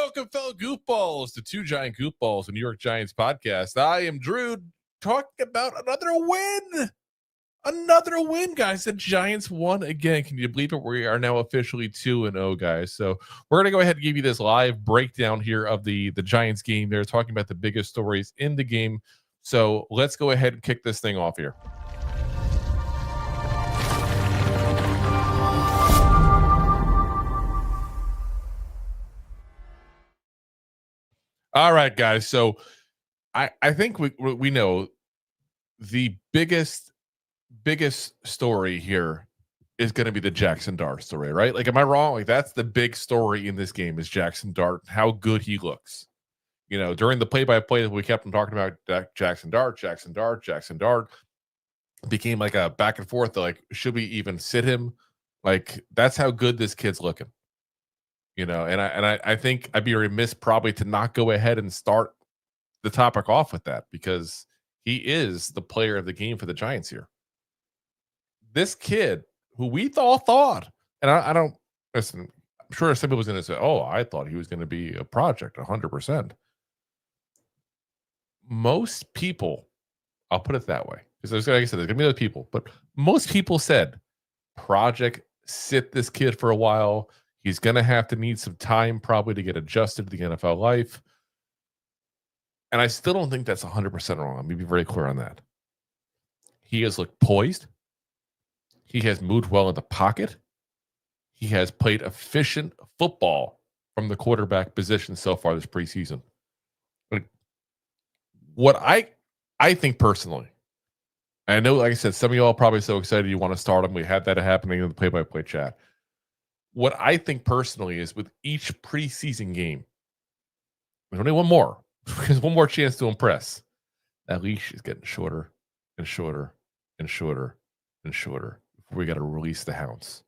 Welcome, fellow Goofballs, to Two Giant Goofballs, a New York Giants podcast. I am Drew, talking about another win. Another win, guys. The Giants won again. Can you believe it? We are now officially 2-0, guys. So we're going to go ahead and give you this live breakdown here of the Giants game. They're talking about the biggest stories in the game. So let's go ahead and kick this thing off here. All right, guys. So I think we know the biggest story here is going to be the Jaxson Dart story, right? Like, am I wrong? Like, that's the big story in this game is Jaxson Dart, how good he looks. You know, during the play-by-play, we kept on talking about Jaxson Dart. It became like a back and forth. Like, should we even sit him? Like, that's how good this kid's looking. You know, and I think I'd be remiss probably to not go ahead and start the topic off with that, because he is the player of the game for the Giants here. This kid who we all thought, and I don't listen, I'm sure some people was going to say, oh, I thought he was going to be a project 100%. Most people, I'll put it that way, because like I said, there's going to be other people, but most people said, project, sit this kid for a while. He's going to have to need some time probably to get adjusted to the NFL life. And I still don't think that's 100% wrong. Let me be very clear on that. He has looked poised. He has moved well in the pocket. He has played efficient football from the quarterback position so far this preseason. But what I think personally, I know, like I said, some of y'all are probably so excited you want to start him. We had that happening in the play-by-play chat. What I think personally is with each preseason game, there's only one more. There's one more chance to impress. That leash is getting shorter and shorter and shorter and shorter before we got to release the hounds.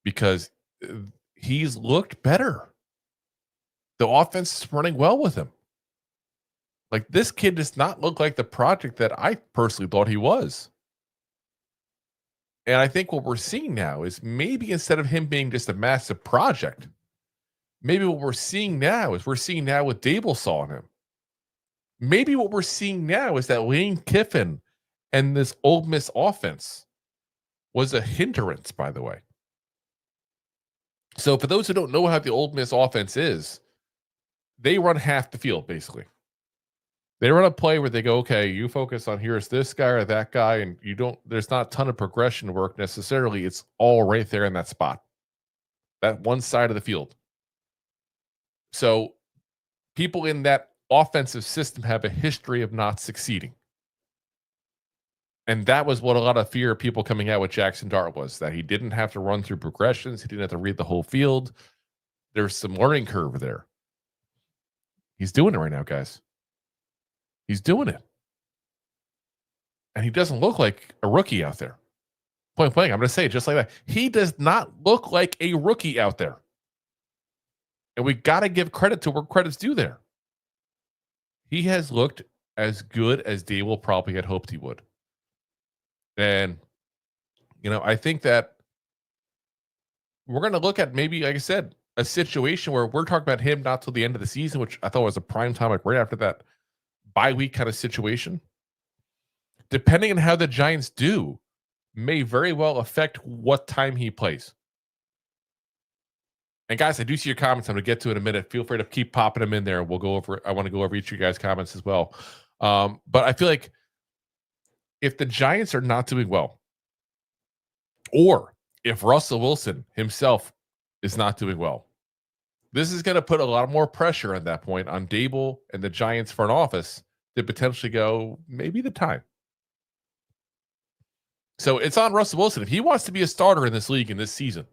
Because he's looked better. The offense is running well with him. Like, this kid does not look like the project that I personally thought he was. And I think what we're seeing now is maybe instead of him being just a massive project, maybe what we're seeing now is with Dable sawing him. Maybe what we're seeing now is that Lane Kiffin and this Ole Miss offense was a hindrance, by the way. So for those who don't know how the Ole Miss offense is, they run half the field, basically. They run a play where they go, okay, you focus on here's this guy or that guy, and there's not a ton of progression work necessarily. It's all right there in that spot, that one side of the field. So people in that offensive system have a history of not succeeding. And that was what a lot of fear of people coming out with Jaxson Dart was, that he didn't have to run through progressions. He didn't have to read the whole field. There's some learning curve there. He's doing it right now, guys. He's doing it. And he doesn't look like a rookie out there. Point blank, I'm going to say it just like that. He does not look like a rookie out there. And we got to give credit to where credit's due there. He has looked as good as Dable probably had hoped he would. And, you know, I think that we're going to look at maybe, like I said, a situation where we're talking about him not till the end of the season, which I thought was a prime time, like right after that bye week kind of situation. Depending on how the Giants do, may very well affect what time he plays. And guys, I do see your comments. I'm going to get to it in a minute. Feel free to keep popping them in there. We'll go over. I want to go over each of you guys' comments as well. But I feel like if the Giants are not doing well, or if Russell Wilson himself is not doing well, this is going to put a lot more pressure at that point on Dable and the Giants front office to potentially go, maybe the time. So it's on Russell Wilson. If he wants to be a starter in this league in this season,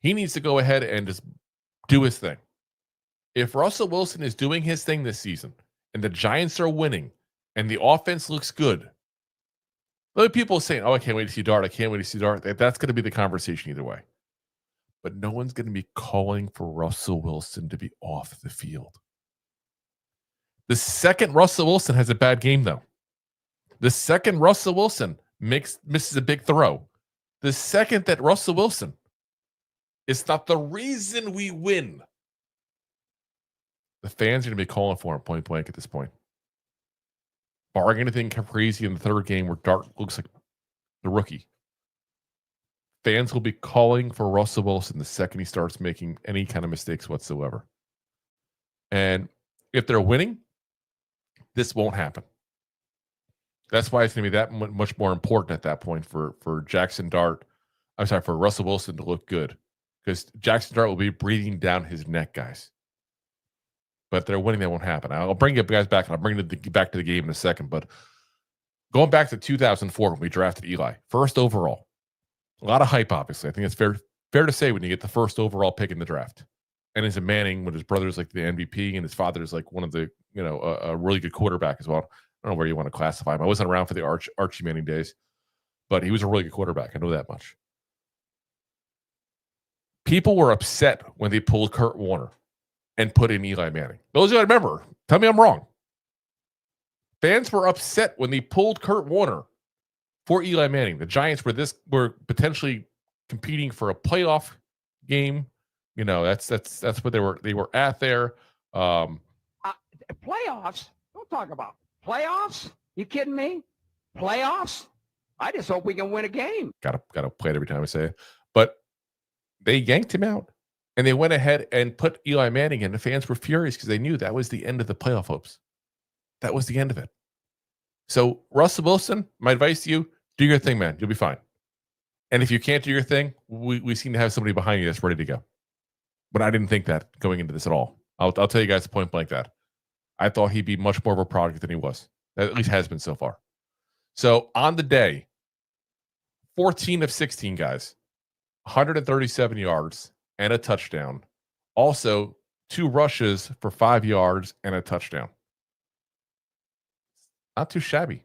he needs to go ahead and just do his thing. If Russell Wilson is doing his thing this season and the Giants are winning and the offense looks good, other people saying, oh, I can't wait to see Dart. I can't wait to see Dart. That's going to be the conversation either way. But no one's going to be calling for Russell Wilson to be off the field. The second Russell Wilson has a bad game, though, the second Russell Wilson misses a big throw, the second that Russell Wilson It's not the reason we win. The fans are going to be calling for him point blank at this point. Barring anything crazy in the third game where Dart looks like the rookie. Fans will be calling for Russell Wilson the second he starts making any kind of mistakes whatsoever. And if they're winning, this won't happen. That's why it's going to be that much more important at that point for Jaxson Dart. I'm sorry, for Russell Wilson to look good. Because Jaxson Dart will be breathing down his neck, guys. But if they're winning, that won't happen. I'll bring you guys back. I'll bring you back to the game in a second. But going back to 2004 when we drafted Eli, first overall. A lot of hype, obviously. I think it's fair to say when you get the first overall pick in the draft. And he's a Manning when his brother's like the MVP and his father's like one of the, a really good quarterback as well. I don't know where you want to classify him. I wasn't around for the Archie Manning days, but he was a really good quarterback. I know that much. People were upset when they pulled Kurt Warner and put in Eli Manning. Those who remember, tell me I'm wrong. Fans were upset when they pulled Kurt Warner for Eli Manning. The Giants were potentially competing for a playoff game. That's what they were at there. Playoffs? Don't talk about playoffs. You kidding me? Playoffs? I just hope we can win a game. Gotta play it every time I say it. But they yanked him out. And they went ahead and put Eli Manning in. The fans were furious because they knew that was the end of the playoff hopes. That was the end of it. So, Russell Wilson, my advice to you, do your thing, man. You'll be fine. And if you can't do your thing, we seem to have somebody behind you that's ready to go. But I didn't think that going into this at all. I'll tell you guys point blank that. I thought he'd be much more of a product than he was. At least has been so far. So, on the day, 14 of 16 guys, 137 yards and a touchdown. Also, 2 rushes for 5 yards and a touchdown. Not too shabby.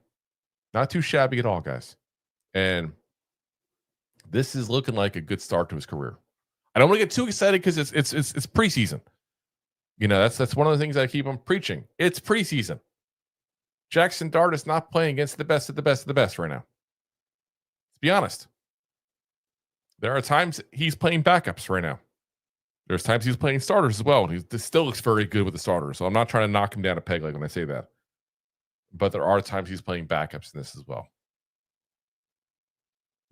Not too shabby at all, guys. And this is looking like a good start to his career. I don't want to get too excited because it's preseason. That's one of the things I keep on preaching. It's preseason. Jaxson Dart is not playing against the best of the best of the best right now. Let's be honest. There are times he's playing backups right now. There's times he's playing starters as well. He still looks very good with the starters. So I'm not trying to knock him down a peg like when I say that. But there are times he's playing backups in this as well.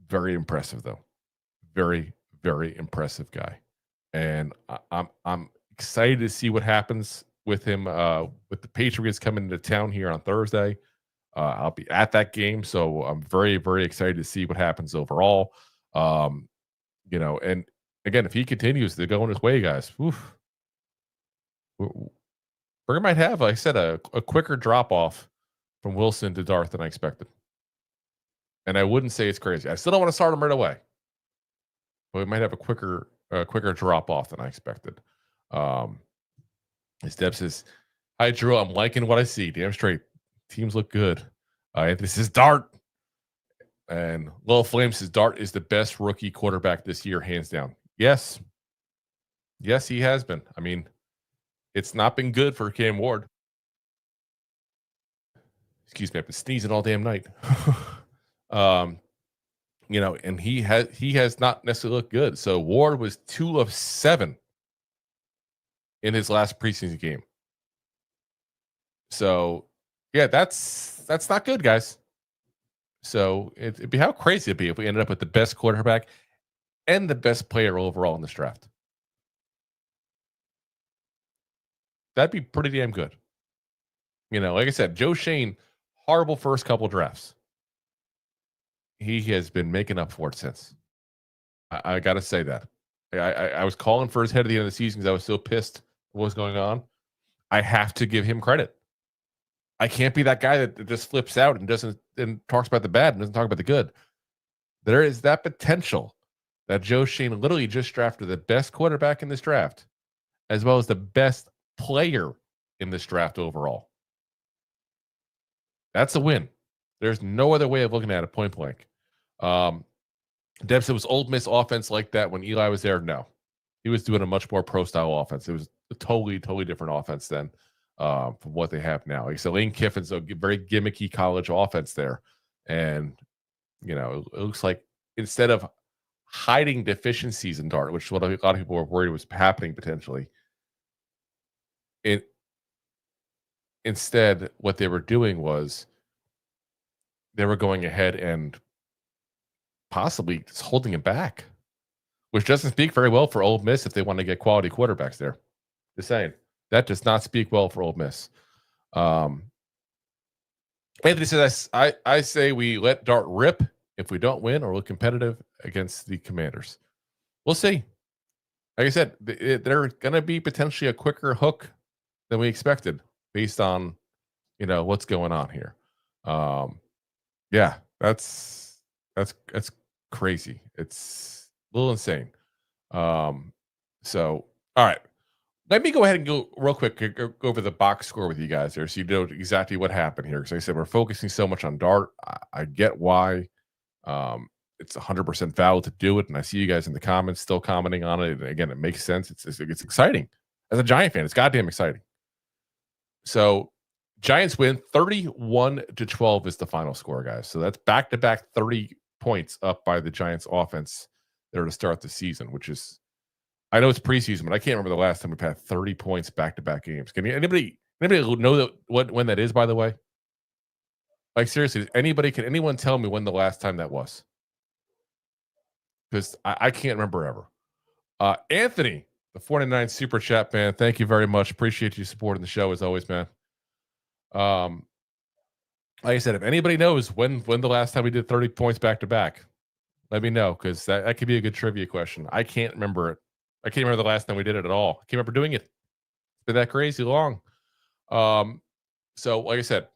Very impressive, though. Very, very impressive guy. And I'm excited to see what happens with him with the Patriots coming into town here on Thursday. I'll be at that game, so I'm very, very excited to see what happens overall. And again, if he continues to go in his way, guys, we might have, like I said, a quicker drop off from Wilson to Dart than I expected. And I wouldn't say it's crazy. I still don't want to start him right away, but we might have a quicker drop off than I expected. His Deb says, "Hi Drew, I'm liking what I see. Damn straight, teams look good." This is Dart. And Lil Flame says Dart is the best rookie quarterback this year, hands down. Yes, he has been. I mean, it's not been good for Cam Ward. Excuse me, I've been sneezing all damn night. And he has not necessarily looked good. So Ward was 2 of 7 in his last preseason game. So yeah, that's not good, guys. So it'd be how crazy it'd be if we ended up with the best quarterback and the best player overall in this draft. That'd be pretty damn good. Like I said, Joe Shane, horrible first couple drafts. He has been making up for it since. I got to say that. I was calling for his head at the end of the season because I was so pissed what was going on. I have to give him credit. I can't be that guy that just flips out and talks about the bad and doesn't talk about the good. There is that potential that Joe Shane literally just drafted the best quarterback in this draft, as well as the best player in this draft overall. That's a win. There's no other way of looking at it, point blank. Deb said, was Ole Miss offense like that when Eli was there? No. He was doing a much more pro-style offense. It was a totally, totally different offense then from what they have now. Like I said, Lane Kiffin's a very gimmicky college offense there. And, it looks like instead of hiding deficiencies in Dart, which is what a lot of people were worried was happening potentially. Instead, what they were doing was they were going ahead and possibly just holding him back, which doesn't speak very well for Ole Miss if they want to get quality quarterbacks there. Just saying. That does not speak well for Ole Miss. Anthony says, I say we let Dart rip if we don't win or look competitive against the Commanders. We'll see. Like I said, they're going to be potentially a quicker hook than we expected based on, what's going on here. Yeah, that's crazy. It's a little insane. So, all right. Let me go ahead and go real quick, go over the box score with you guys there so you know exactly what happened here. Because like I said, we're focusing so much on Dart. I get why. It's 100% valid to do it. And I see you guys in the comments still commenting on it. And again, it makes sense. It's exciting. As a Giant fan, it's goddamn exciting. So Giants win 31-12 is the final score, guys. So that's back-to-back 30 points up by the Giants offense there to start the season, which is, I know it's preseason, but I can't remember the last time we've had 30 points back-to-back games. Can anybody know that when that is, by the way? Like, seriously, can anyone tell me when the last time that was? Because I can't remember ever. Anthony, the 49 Super Chat, man, thank you very much. Appreciate you supporting the show as always, man. Like I said, if anybody knows when the last time we did 30 points back-to-back, let me know, because that could be a good trivia question. I can't remember it. I can't remember the last time we did it at all. I can't remember doing it. It's been that crazy long. So, like I said,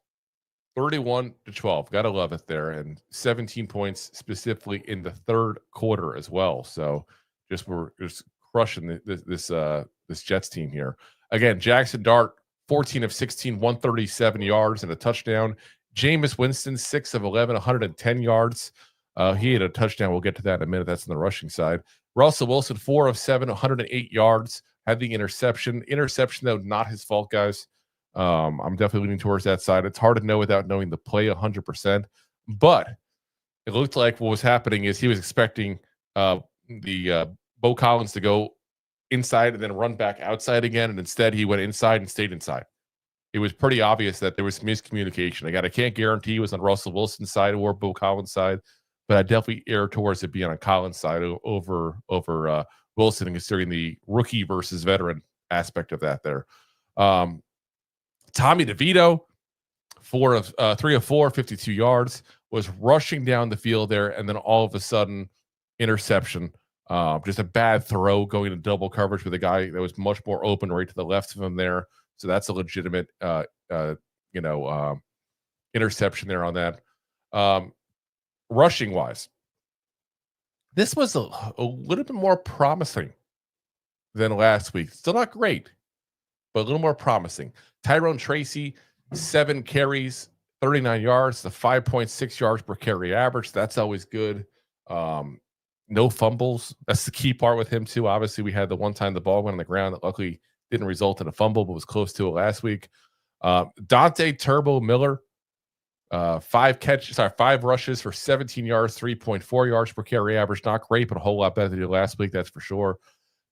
31-12. Gotta love it there. And 17 points specifically in the third quarter as well. So we're just crushing this Jets team here. Again, Jaxson Dart, 14 of 16, 137 yards and a touchdown. Jameis Winston, 6 of 11, 110 yards. He had a touchdown. We'll get to that in a minute. That's on the rushing side. Russell Wilson, 4 of 7, 108 yards. Had the interception. Interception, though, not his fault, guys. I'm definitely leaning towards that side. It's hard to know without knowing the play 100%. But it looked like what was happening is he was expecting the Bo Collins to go inside and then run back outside again. And instead, he went inside and stayed inside. It was pretty obvious that there was miscommunication. Again, I can't guarantee it was on Russell Wilson's side or Bo Collins' side, but I definitely err towards it being on Collins' side over Wilson, considering the rookie versus veteran aspect of that there. Tommy DeVito, 3 of 4, 52 yards, was rushing down the field there, and then all of a sudden, interception. Just a bad throw going into double coverage with a guy that was much more open right to the left of him there. So that's a legitimate, interception there on that. Rushing wise, this was a little bit more promising than last week. Still not great, but a little more promising. Tyrone Tracy, 7 carries, 39 yards, the 5.6 yards per carry average. That's always good. No fumbles. That's the key part with him too. Obviously, we had the one time the ball went on the ground that luckily didn't result in a fumble, but was close to it last week. Dante Turbo Miller, 5 rushes for 17 yards, 3.4 yards per carry average. Not great, but a whole lot better than he did last week. That's for sure.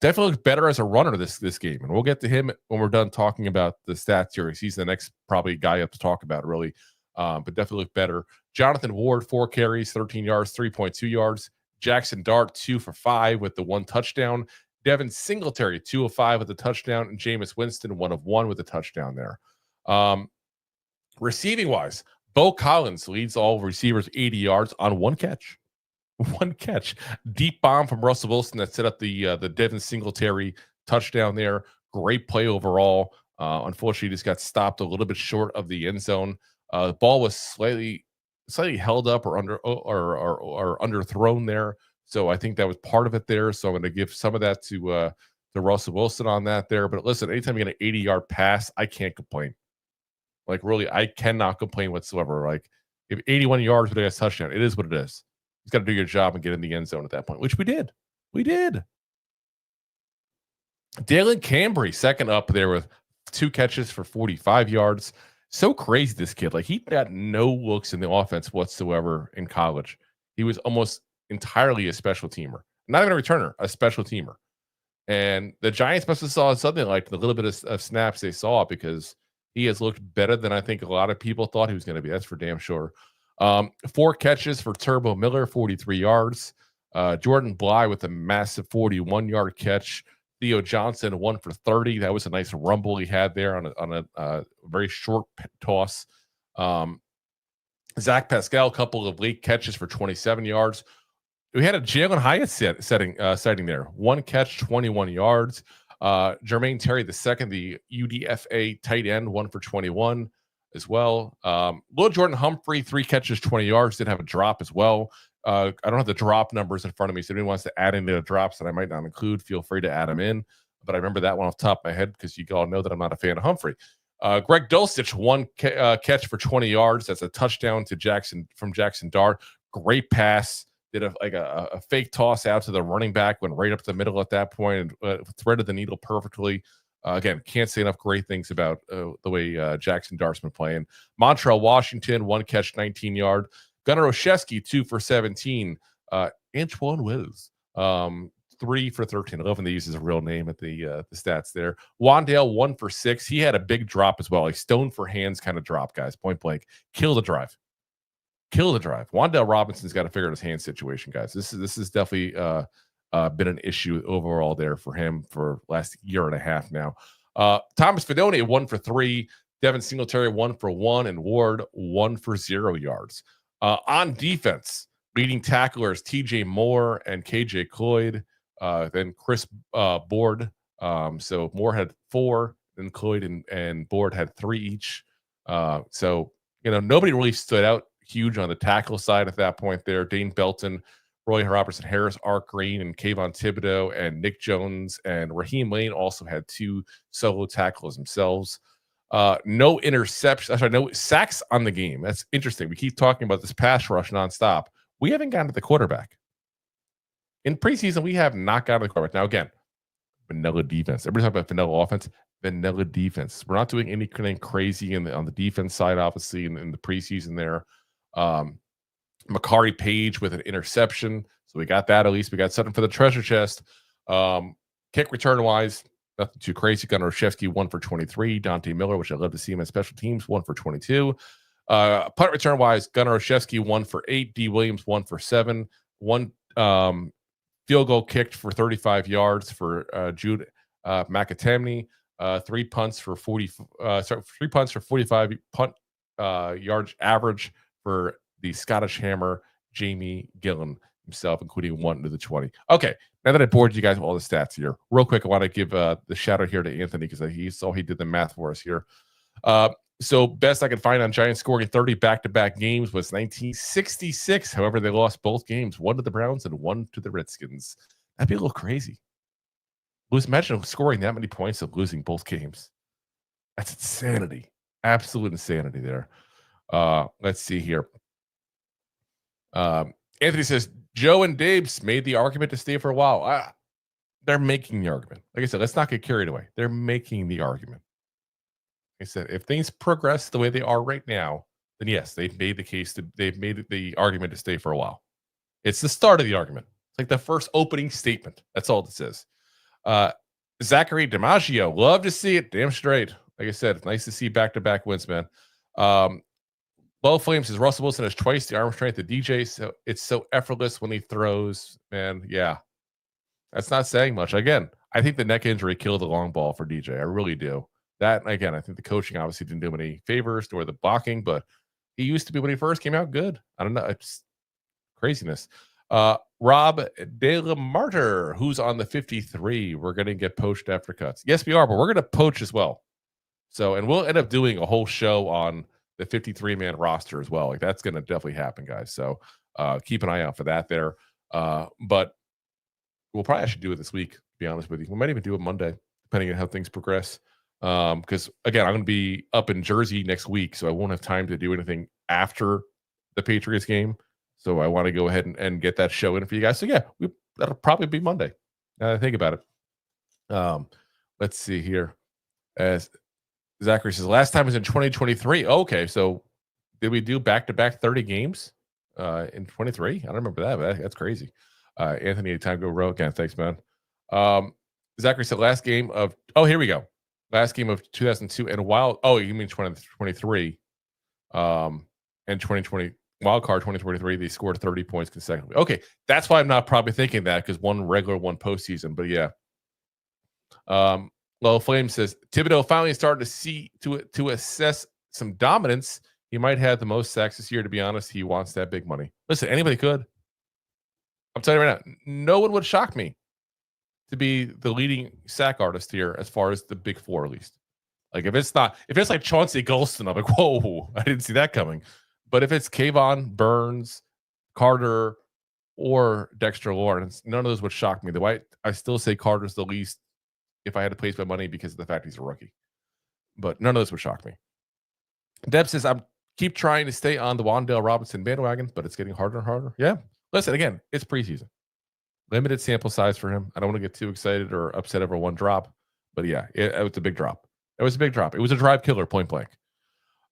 Definitely looks better as a runner this game, and we'll get to him when we're done talking about the stats here. He's the next probably guy up to talk about, really, but definitely look better. Jonathan Ward, 4 carries, 13 yards, 3.2 yards. Jaxson Dart, 2 for 5 with the 1 touchdown. Devin Singletary, 2 of 5 with a touchdown, and Jameis Winston, 1 of 1 with a touchdown there. Receiving wise, Bo Collins leads all receivers 80 yards on 1 catch. 1 catch. Deep bomb from Russell Wilson that set up the Devin Singletary touchdown there. Great play overall. Unfortunately, just got stopped a little bit short of the end zone. The ball was slightly held up or underthrown there. So I think that was part of it there. So I'm going to give some of that to Russell Wilson on that there. But listen, anytime you get an 80-yard pass, I can't complain. Like, really, I cannot complain whatsoever. Like, if 81 yards with a touchdown, it is what it is. He's got to do your job and get in the end zone at that point, which we did. We did. Dalen Cambry, second up there with 2 catches for 45 yards. So crazy, this kid. Like, he got no looks in the offense whatsoever in college. He was almost entirely a special teamer. Not even a returner, a special teamer. And the Giants must have saw something like the little bit of snaps they saw, because he has looked better than I think a lot of people thought he was going to be. That's for damn sure. 4 catches for Turbo Miller, 43 yards. Jordan Bly with a massive 41-yard catch. Theo Johnson, 1 for 30. That was a nice rumble he had there on a very short toss. Zach Pascal, a couple of late catches for 27 yards. We had a Jalen Hyatt sighting there. 1 catch, 21 yards. Jermaine Terry, the second, the UDFA tight end, 1 for 21 as well. Lil Jordan Humphrey, 3 catches, 20 yards. Did have a drop as well. I don't have the drop numbers in front of me, so if anyone wants to add into the drops that I might not include, feel free to add them in. But I remember that one off the top of my head because you all know that I'm not a fan of Humphrey. Greg Dulcich, 1 catch for 20 yards. That's a touchdown to Jaxson from Jaxson Dart. Great pass. Did a fake toss out to the running back, went right up the middle at that point, and threaded the needle perfectly. Again, can't say enough great things about the way Jaxson Dart's been playing. Montreal Washington, 1 catch, 19-yard. Gunnar Olszewski, 2 for 17. Antoine Wills, 3 for 13. I love when they use his real name at the stats there. Wandale, 1 for 6. He had a big drop as well, like stone for hands kind of drop, guys. Point blank. Kill the drive. Wandale Robinson's got to figure out his hand situation, guys. This is definitely been an issue overall there for him for last year and a half now. Thomas Fidone, 1 for 3. Devin Singletary, 1 for 1. And Ward, 1 for 0 yards. On defense, leading tacklers TJ Moore and KJ Cloyd, then Chris Board. So Moore had 4, and Cloyd and Board had 3 each. So, nobody really stood out huge on the tackle side at that point there. Dane Belton, Roy Robertson Harris, Art Green, and Kayvon Thibodeau, and Nick Jones and Raheem Lane also had 2 solo tackles themselves. No interceptions. Sorry, no sacks on the game. That's interesting. We keep talking about this pass rush nonstop. We haven't gotten to the quarterback. In preseason, we have not gotten to the quarterback. Now, again, vanilla defense. Everybody's talking about vanilla offense. Vanilla defense. We're not doing anything crazy on the defense side, obviously, in the preseason there. Makari Page with an interception. So we got that. At least we got something for the treasure chest. Kick return wise, nothing too crazy. Gunnar Olszewski, 1 for 23. Dante Miller, which I love to see him in special teams, 1 for 22. Punt return wise, Gunnar Olszewski, 1 for 8. D. Williams, 1 for 7. 1 field goal kicked for 35 yards for Jude McAtamney. 3 punts for 45 punt yards average for the Scottish Hammer, Jamie Gillen himself, including 1 to the 20. Okay, now that I bored you guys with all the stats here, real quick, I want to give the shout out here to Anthony because he did the math for us here. So best I could find on Giants scoring 30 back-to-back games was 1966. However, they lost both games, 1 to the Browns and 1 to the Redskins. That'd be a little crazy. Imagine scoring that many points and losing both games. That's insanity. Absolute insanity there. Let's see here. Anthony says, Joe and Dabes made the argument to stay for a while. They're making the argument. Like I said, let's not get carried away. They're making the argument. Like I said, if things progress the way they are right now, then yes, they've made the argument to stay for a while. It's the start of the argument. It's like the first opening statement. That's all it says. Zachary DiMaggio, love to see it. Damn straight. Like I said, it's nice to see back-to-back wins, man. Low Flame says Russell Wilson has twice the arm strength of DJ, so it's so effortless when he throws. Man, yeah, that's not saying much. Again, I think the neck injury killed the long ball for DJ. I really do. That, again, I think the coaching obviously didn't do him any favors, nor the blocking, but he used to be, when he first came out, good. I don't know. It's craziness. Rob De La Martyr, who's on the 53. We're going to get poached after cuts. Yes, we are, but we're going to poach as well. So, and we'll end up doing a whole show on the 53-man roster as well. Like, that's going to definitely happen, guys. So keep an eye out for that there. But we'll probably actually do it this week, to be honest with you. We might even do it Monday, depending on how things progress. Because, again, I'm going to be up in Jersey next week, so I won't have time to do anything after the Patriots game. So I want to go ahead and get that show in for you guys. So, yeah, that'll probably be Monday. Now that I think about it. Let's see here. As Zachary says, last time was in 2023. Okay, so did we do back-to-back 30 games in 23? I don't remember that, but that's crazy. Anthony, time to go row again. Thanks, man. Zachary said last game of here we go. Last game of 2002 and you mean 2023. And 2020 wild card 2023, they scored 30 points consecutively. Okay, that's why I'm not probably thinking that, because one regular, one postseason. But yeah. Low Flame says Thibodeau finally started to assess some dominance. He might have the most sacks this year. To be honest, he wants that big money. Listen, anybody could. I'm telling you right now, no one would shock me to be the leading sack artist here as far as the big four, at least. Like if it's like Chauncey Golston, I'm like, whoa, I didn't see that coming. But if it's Kayvon, Burns, Carter, or Dexter Lawrence, none of those would shock me. The way I still say Carter's the least if I had to place my money because of the fact he's a rookie. But none of those would shock me. Deb says, I'm keep trying to stay on the Wan'Dale Robinson bandwagon, but it's getting harder and harder. Yeah. Listen, again, it's preseason. Limited sample size for him. I don't want to get too excited or upset over one drop. But yeah, it was a big drop. It was a big drop. It was a drive killer, point blank.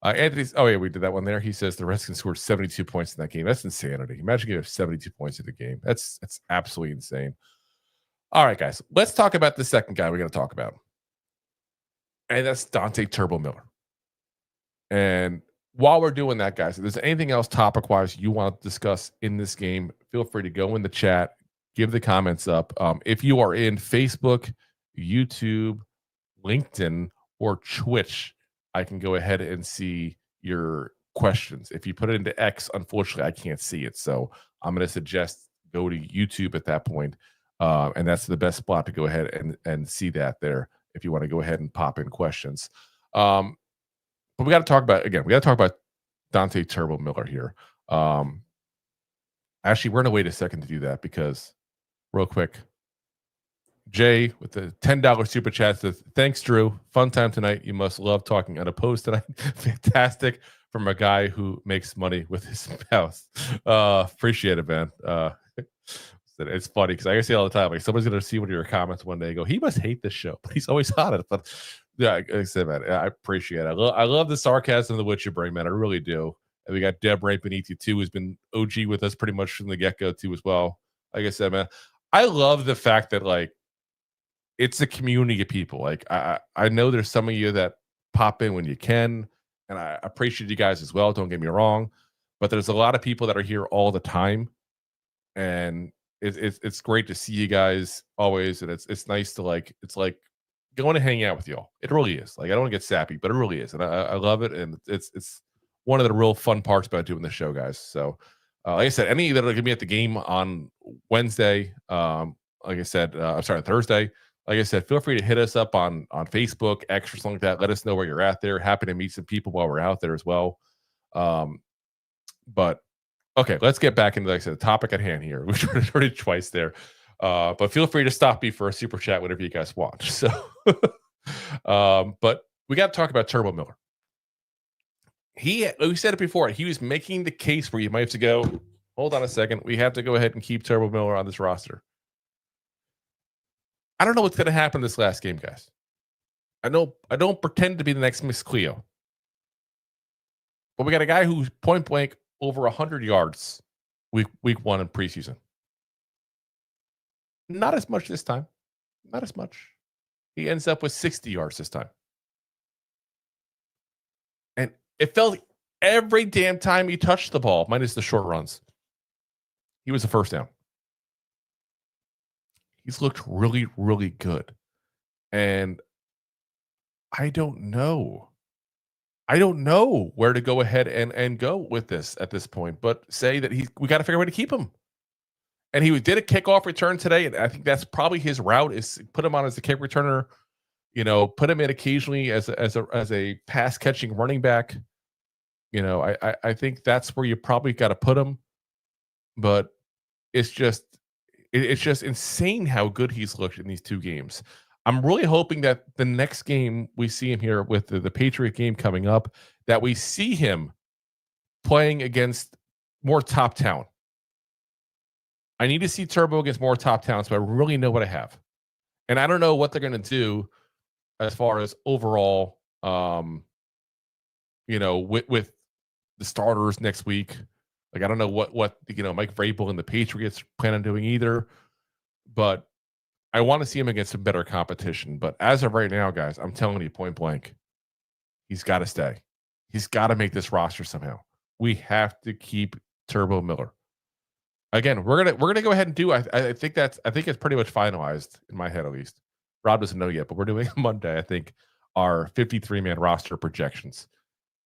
Anthony's, we did that one there. He says the Redskins scored 72 points in that game. That's insanity. Imagine getting 72 points in the game. That's absolutely insane. All right, guys, let's talk about the second guy we're going to talk about. And that's Dante Turbo Miller. And while we're doing that, guys, if there's anything else topic-wise you want to discuss in this game, feel free to go in the chat, give the comments up. If you are in Facebook, YouTube, LinkedIn, or Twitch, I can go ahead and see your questions. If you put it into X, unfortunately, I can't see it. So I'm going to suggest go to YouTube at that point. And that's the best spot to go ahead and see that there if you want to go ahead and pop in questions. But we got to talk about Dante Turbo Miller here. Actually, we're going to wait a second to do that because real quick, Jay with the $10 super chat says, thanks, Drew. Fun time tonight. You must love talking unopposed tonight. Fantastic from a guy who makes money with his spouse. Appreciate it, man. It's funny because I say all the time, like somebody's gonna see one of your comments one day and go, he must hate this show, but he's always on it. But yeah, like I said, man, I appreciate it. I love the sarcasm of what you bring, man. I really do. And we got Deb right beneath you too, who's been OG with us pretty much from the get-go too as well. Like I said, man, I love the fact that like it's a community of people. Like I know there's some of you that pop in when you can, and I appreciate you guys as well. Don't get me wrong, but there's a lot of people that are here all the time, and it's great to see you guys always, and it's nice to like going to hang out with y'all. It really is. Like I don't want to get sappy, but it really is, and I love it, and it's one of the real fun parts about doing the show, guys. So like I said, any that are gonna be at the game on Wednesday, like I said, Thursday. Like I said, feel free to hit us up on Facebook, X, or something like that. Let us know where you're at there. Happy to meet some people while we're out there as well. But okay, let's get back into, like I said, the topic at hand here. We've heard it twice there. But feel free to stop me for a super chat, whatever you guys want. So, but we got to talk about Turbo Miller. We said it before. He was making the case where you might have to go, hold on a second. We have to go ahead and keep Turbo Miller on this roster. I don't know what's going to happen this last game, guys. I don't pretend to be the next Miss Cleo. But we got a guy who's point blank over 100 yards week one in preseason. Not as much this time. Not as much. He ends up with 60 yards this time. And it felt like every damn time he touched the ball, minus the short runs, he was a first down. He's looked really, really good. And I don't know where to go ahead and go with this at this point, but say that we got to figure out a way to keep him. And he did a kickoff return today, and I think that's probably his route, is put him on as a kick returner, put him in occasionally as a pass catching running back. I think that's where you probably got to put him. But it's just insane how good he's looked in these two games. I'm really hoping that the next game we see him here with the Patriot game coming up, that we see him playing against more top talent. I need to see Turbo against more top talent, so I really know what I have. And I don't know what they're going to do as far as overall, with the starters next week. Like, I don't know what Mike Vrabel and the Patriots plan on doing either, but I want to see him against some better competition. But as of right now, guys, I'm telling you point blank, he's got to stay. He's got to make this roster somehow. We have to keep Turbo Miller. Again, we're gonna go ahead and do. I think it's pretty much finalized in my head, at least. Rob doesn't know yet, but we're doing Monday. I think our 53-man roster projections,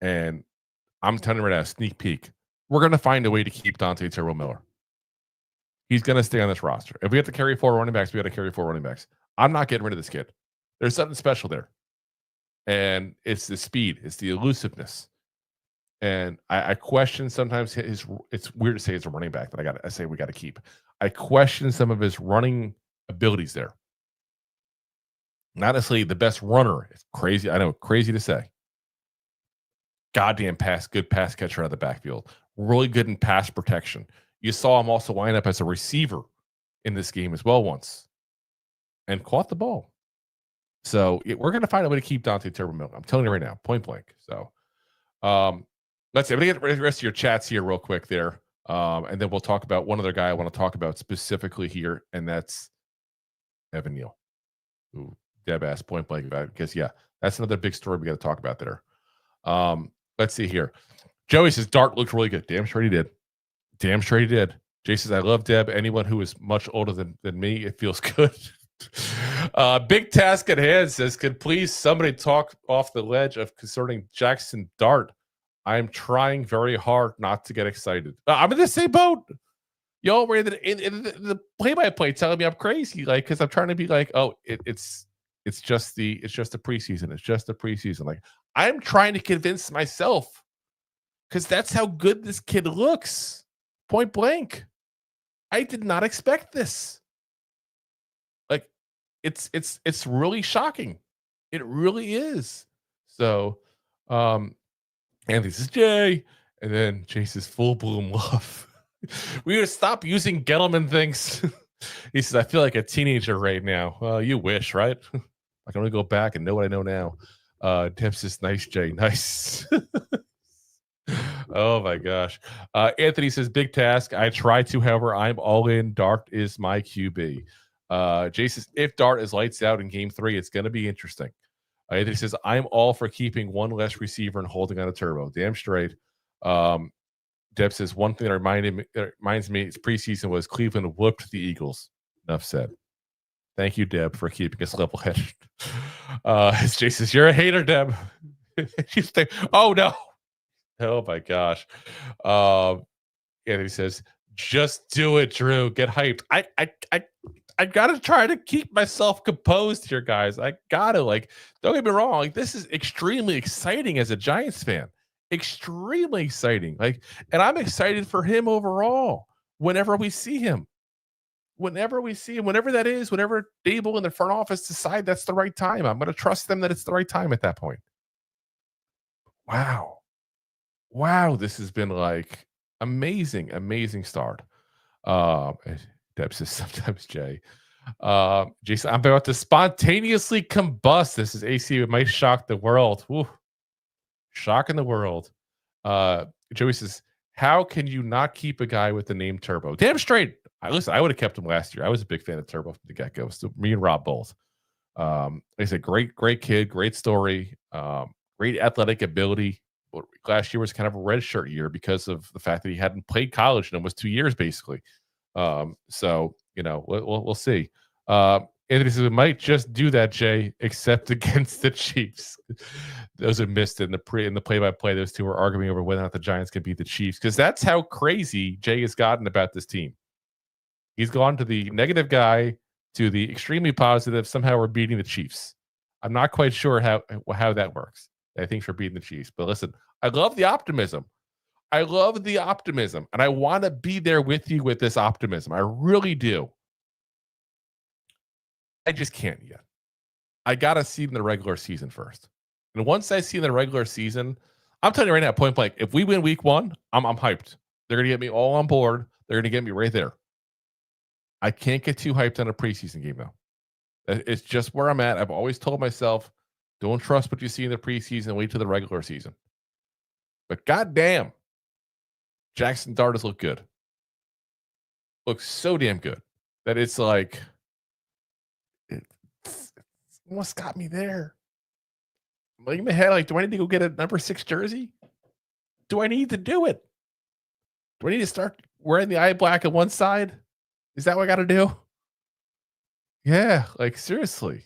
and I'm telling you right now, sneak peek. We're gonna find a way to keep Dante Turbo Miller. He's gonna stay on this roster. If we have to carry 4 running backs, we got to carry 4 running backs. I'm not getting rid of this kid. There's something special there, and it's the speed, it's the elusiveness. And I question sometimes his. It's weird to say he's a running back, but I say we got to keep. I question some of his running abilities there. Not necessarily the best runner. It's crazy. I know, crazy to say. Goddamn good pass catcher out of the backfield. Really good in pass protection. You saw him also line up as a receiver in this game as well once, and caught the ball. So we're going to find a way to keep Dante Turbo Miller. I'm telling you right now, point blank. So. Let's see. I'm going to get the rest of your chats here real quick there. And then we'll talk about one other guy I want to talk about specifically here, and that's Evan Neal, who Deb asked point blank about, because, yeah, that's another big story we got to talk about there. Let's see here. Joey says Dart looked really good. Damn straight he did. Damn straight he did. Jay says, I love Deb. Anyone who is much older than me, it feels good. Big task at hand says, could please somebody talk off the ledge of concerning Jaxson Dart? I'm trying very hard not to get excited. I'm in the same boat. Y'all were in the play-by-play telling me I'm crazy, like, because I'm trying to be like, oh, it's just the preseason. It's just the preseason. Like, I'm trying to convince myself, because that's how good this kid looks. Point blank. I did not expect this. Like, it's really shocking. It really is. So, and this is Jay, and then Jay says full bloom love. We gotta stop using Gettleman things. He says, I feel like a teenager right now. Well, you wish, right? I can only go back and know what I know now. Deb says, nice, Jay. Nice. Oh my gosh. Anthony says, big task. I try to, however, I'm all in. Dart is my QB. Jay says, if Dart is lights out in game 3, it's gonna be interesting. Anthony says, I'm all for keeping one less receiver and holding on a Turbo. Damn straight. Deb says, one thing that reminds me preseason was Cleveland whooped the Eagles. Enough said. Thank you, Deb, for keeping us level-headed. Jay says, you're a hater, Deb. She's like, oh, no. Oh, my gosh. Anthony says, just do it, Drew. Get hyped. I gotta try to keep myself composed here, guys. I gotta, like, don't get me wrong. Like, this is extremely exciting as a Giants fan. Extremely exciting. Like, and I'm excited for him overall. Whenever we see him, whenever that is, whenever Dable in the front office decide that's the right time, I'm gonna trust them that it's the right time at that point. Wow, this has been like amazing start. Deb says sometimes Jay. Jason, I'm about to spontaneously combust. This is AC. It might shock the world. Woo. Shocking the world. Joey says, how can you not keep a guy with the name Turbo? Damn straight. Listen, I would have kept him last year. I was a big fan of Turbo from the get-go. So me and Rob both. He's a great kid, great story, great athletic ability. Last year was kind of a red shirt year because of the fact that he hadn't played college in almost 2 years, basically. So, we'll see. Anthony says, we might just do that, Jay, except against the Chiefs. Those are missed in the play-by-play. Those two were arguing over whether or not the Giants can beat the Chiefs, because that's how crazy Jay has gotten about this team. He's gone to the negative guy to the extremely positive. Somehow we're beating the Chiefs. I'm not quite sure how that works. I think we're beating the Chiefs. But listen, I love the optimism. And I want to be there with you with this optimism. I really do. I just can't yet. I got to see in the regular season first. And once I see in the regular season, I'm telling you right now, point blank, if we win week 1, I'm hyped. They're going to get me all on board. They're going to get me right there. I can't get too hyped on a preseason game, though. It's just where I'm at. I've always told myself, don't trust what you see in the preseason. Wait till the regular season. But goddamn, Jaxson Dart has looked good. Looks so damn good that it's like it's almost got me there. I'm like in my head, like, do I need to go get a number 6 jersey? Do I need to do it? Do I need to start wearing the eye black on one side? Is that what I got to do? Yeah, like seriously.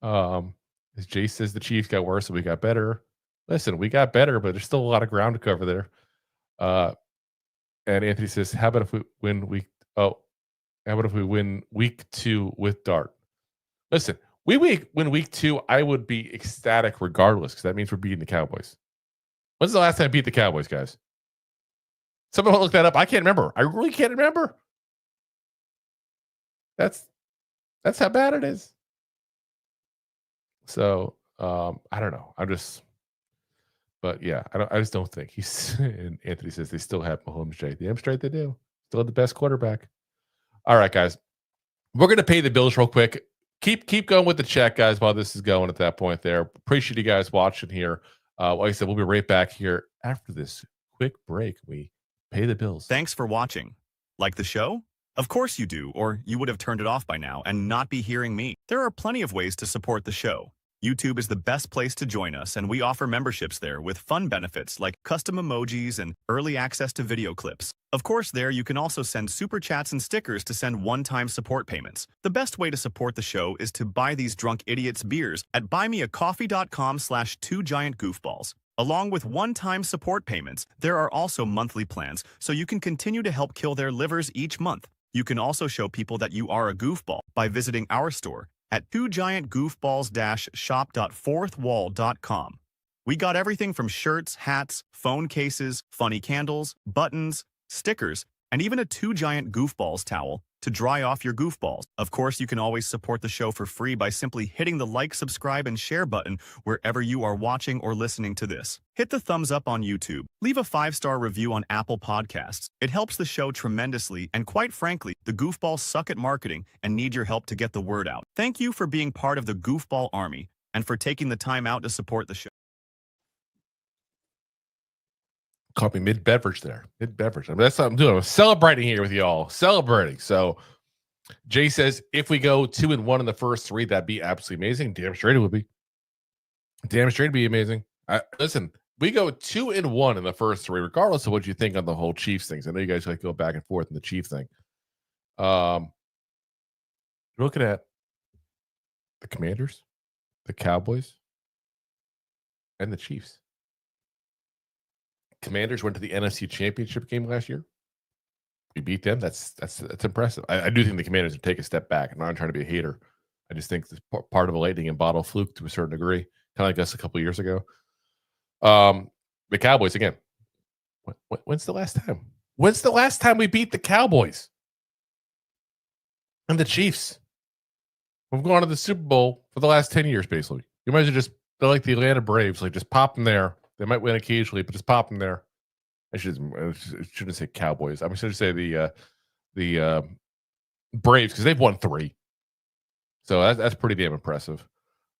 As Jay says, the Chiefs got worse and we got better. Listen, we got better, but there's still a lot of ground to cover there. And Anthony says, how about if we win week 2 with Dart? Listen, win week 2, I would be ecstatic regardless, because that means we're beating the Cowboys. When's the last time I beat the Cowboys, guys? Someone look that up. I can't remember. I really can't remember. That's how bad it is. So I don't know. But yeah, I just don't think he's. And Anthony says they still have Mahomes, Jay. Damn straight they do. Still have the best quarterback. All right, guys, we're gonna pay the bills real quick. Keep going with the chat, guys, while this is going at that point there. Appreciate you guys watching here. Like I said, we'll be right back here after this quick break. We pay the bills. Thanks for watching. Like the show? Of course you do, or you would have turned it off by now and not be hearing me. There are plenty of ways to support the show. YouTube is the best place to join us, and we offer memberships there with fun benefits like custom emojis and early access to video clips. Of course, there you can also send super chats and stickers to send one-time support payments. The best way to support the show is to buy these drunk idiots beers at buymeacoffee.com/2giantgoofballs. Along with one-time support payments, there are also monthly plans, so you can continue to help kill their livers each month. You can also show people that you are a goofball by visiting our store at 2giantgoofballs-shop.fourthwall.com. We got everything from shirts, hats, phone cases, funny candles, buttons, stickers, and even a 2 Giant Goofballs towel to dry off your goofballs. Of course, you can always support the show for free by simply hitting the like, subscribe, and share button wherever you are watching or listening to this. Hit the thumbs up on YouTube. Leave a 5-star review on Apple Podcasts. It helps the show tremendously, and quite frankly, the Goofballs suck at marketing and need your help to get the word out. Thank you for being part of the Goofball Army and for taking the time out to support the show. Caught me mid-beverage there. Mid-beverage. I mean, that's what I'm doing. I'm celebrating here with y'all. Celebrating. So Jay says, if we go 2-1 in the first 3, that'd be absolutely amazing. Damn straight it would be. Damn straight it'd be amazing. Listen, we go 2-1 in the first 3, regardless of what you think on the whole Chiefs things. I know you guys like go back and forth in the Chiefs thing. Looking at the Commanders, the Cowboys, and the Chiefs. Commanders went to the NFC Championship game last year. We beat them. That's impressive. I do think the Commanders would take a step back. I'm not trying to be a hater. I just think it's part of a lightning in bottle fluke to a certain degree, kind of like us a couple of years ago. The Cowboys again. When's the last time? When's the last time we beat the Cowboys and the Chiefs? We've gone to the Super Bowl for the last 10 years, basically. You might as well they're like the Atlanta Braves, like just pop them there. They might win occasionally, but just pop them there. I shouldn't say Cowboys. I should say the Braves, because they've won 3. So that's pretty damn impressive.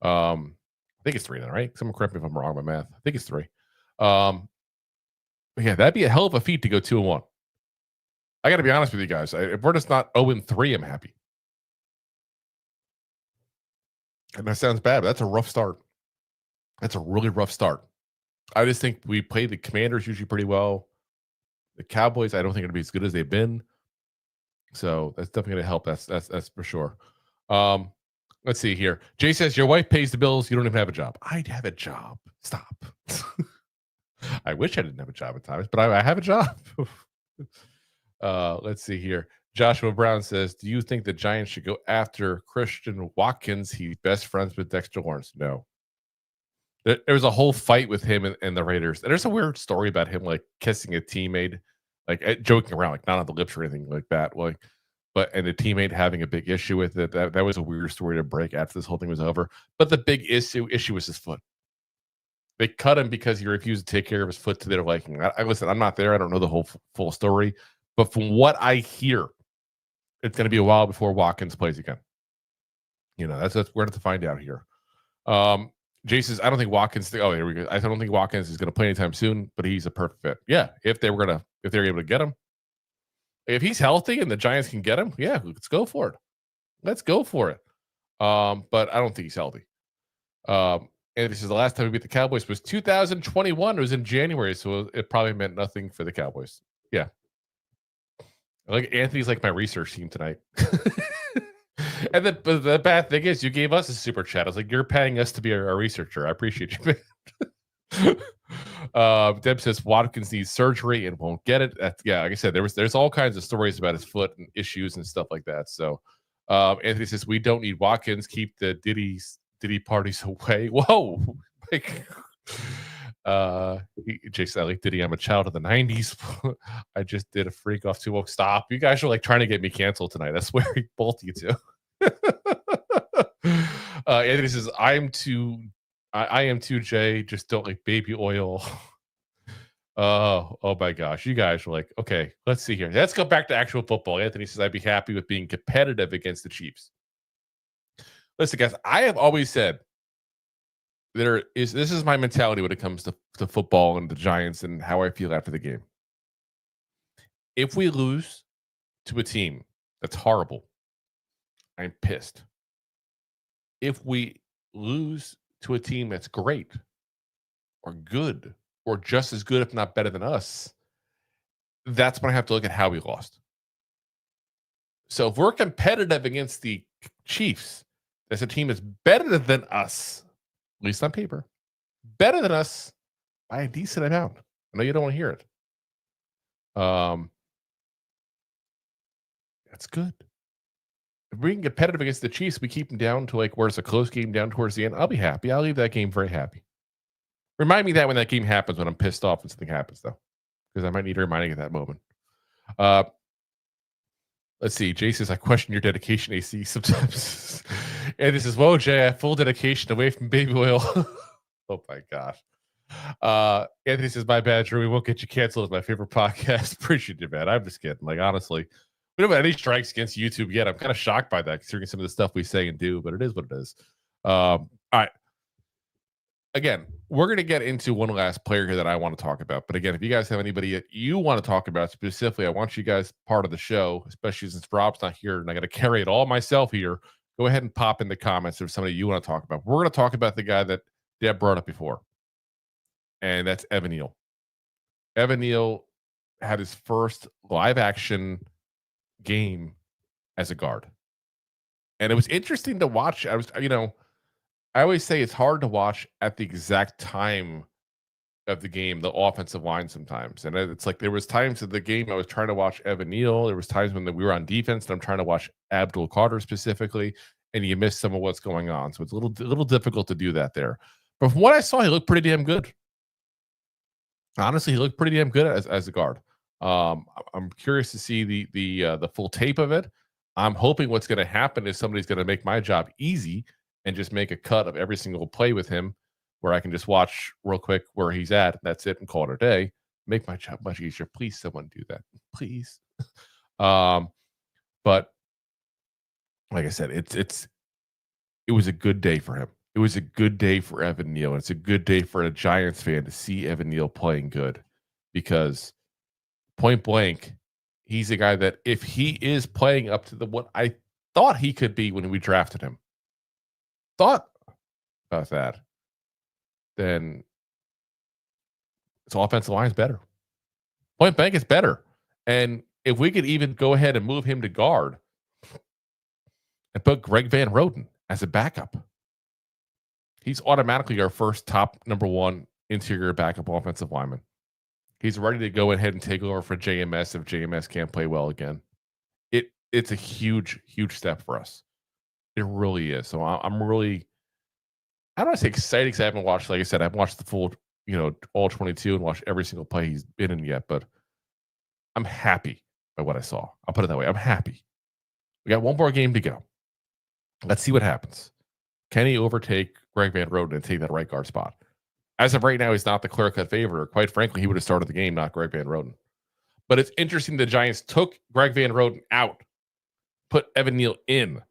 I think it's 3 then, right? Someone correct me if I'm wrong with my math. I think it's 3. Yeah, that'd be a hell of a feat to go 2-1. I got to be honest with you guys. If we're just not 0-3, I'm happy. And that sounds bad, but that's a rough start. That's a really rough start. I just think we play the Commanders usually pretty well. The Cowboys, I don't think are going to be as good as they've been. So that's definitely going to help. That's for sure. Let's see here. Jay says, your wife pays the bills. You don't even have a job. I'd have a job. Stop. I wish I didn't have a job at times, but I have a job. Let's see here. Joshua Brown says, do you think the Giants should go after Christian Watkins? He's best friends with Dexter Lawrence. No. There was a whole fight with him and the Raiders. And there's a weird story about him like kissing a teammate, like joking around, like not on the lips or anything like that. And the teammate having a big issue with it. That was a weird story to break after this whole thing was over. But the big issue was his foot. They cut him because he refused to take care of his foot to their liking. Listen, I'm not there. I don't know the whole full story. But from what I hear, it's going to be a while before Watkins plays again. You know, that's we're going to find out here. Jason says, I don't think Watkins. Oh, here we go. I don't think Watkins is going to play anytime soon, but he's a perfect fit. Yeah, if they're able to get him, if he's healthy and the Giants can get him, yeah, let's go for it. Let's go for it. But I don't think he's healthy. And this is the last time we beat the Cowboys was 2021. It was in January, so it probably meant nothing for the Cowboys. Yeah. Like Anthony's like my research team tonight. And the bad thing is you gave us a super chat. I was like, you're paying us to be our researcher. I appreciate you. Deb says Watkins needs surgery and won't get it. Yeah, like I said, there's all kinds of stories about his foot and issues and stuff like that. So Anthony says we don't need Watkins. Keep the Diddy parties away. Whoa. Jason, I like Diddy. I'm a child of the 90s. I just did a freak off too woke. Stop. You guys are like trying to get me canceled tonight. I swear, both you two. Anthony says, I am too Jay. Just don't like baby oil. Oh my gosh. You guys are like, okay, let's see here. Let's go back to actual football. Anthony says, I'd be happy with being competitive against the Chiefs. Listen, guys, I have always said this is my mentality when it comes to football and the Giants and how I feel after the game. If we lose to a team that's horrible, I'm pissed. If we lose to a team that's great or good or just as good, if not better than us, that's when I have to look at how we lost. So if we're competitive against the Chiefs, that's a team that's better than us, at least on paper, better than us by a decent amount. I know you don't want to hear it. That's good. If we can get competitive against the Chiefs, we keep them down to like where it's a close game down towards the end. I'll be happy. I'll leave that game very happy. Remind me that when that game happens, when I'm pissed off and something happens, though, because I might need reminding at that moment. Let's see. Jay says, I question your dedication, AC, sometimes. And this is, whoa, Jay, I have full dedication away from baby oil. Oh, my gosh. Anthony says, my bad, Drew. We won't get you canceled as my favorite podcast. Appreciate you, man. I'm just kidding. Like, honestly, we don't have any strikes against YouTube yet. I'm kind of shocked by that, considering some of the stuff we say and do, but it is what it is. All right. Again, we're going to get into one last player here that I want to talk about. But again, if you guys have anybody that you want to talk about specifically, I want you guys part of the show, especially since Rob's not here and I got to carry it all myself here. Go ahead and pop in the comments if somebody you want to talk about. We're going to talk about the guy that Deb brought up before, and that's Evan Neal. Evan Neal had his first live action game as a guard. And it was interesting to watch. I always say it's hard to watch at the exact time of the game, the offensive line sometimes. And it's like there was times of the game I was trying to watch Evan Neal. There was times when we were on defense and I'm trying to watch Abdul Carter specifically, and you miss some of what's going on. So it's a little difficult to do that there. But from what I saw, he looked pretty damn good. Honestly, he looked pretty damn good as a guard. I'm curious to see the full tape of it. I'm hoping what's going to happen is somebody's going to make my job easy and just make a cut of every single play with him where I can just watch real quick where he's at. That's it, and call it a day. Make my job much easier. Please, someone do that. Please. But like I said, it was a good day for him. It was a good day for Evan Neal. It's a good day for a Giants fan to see Evan Neal playing good, because point blank, he's a guy that if he is playing up to what I thought he could be when we drafted him, thought about that, then its offensive line is better. Point blank, it's better. And if we could even go ahead and move him to guard and put Greg Van Roten as a backup, he's automatically our first top number one interior backup offensive lineman. He's ready to go ahead and take over for JMS if JMS can't play well again. It's a huge, huge step for us. It really is. So I'm really, I don't want to say excited because I haven't watched, like I said, I haven't watched the full, all 22 and watched every single play he's been in yet, but I'm happy by what I saw. I'll put it that way. I'm happy. We got one more game to go. Let's see what happens. Can he overtake Greg Van Roten and take that right guard spot? As of right now, he's not the clear-cut favorite. Quite frankly, he would have started the game, not Greg Van Roten. But it's interesting the Giants took Greg Van Roten out, put Evan Neal in,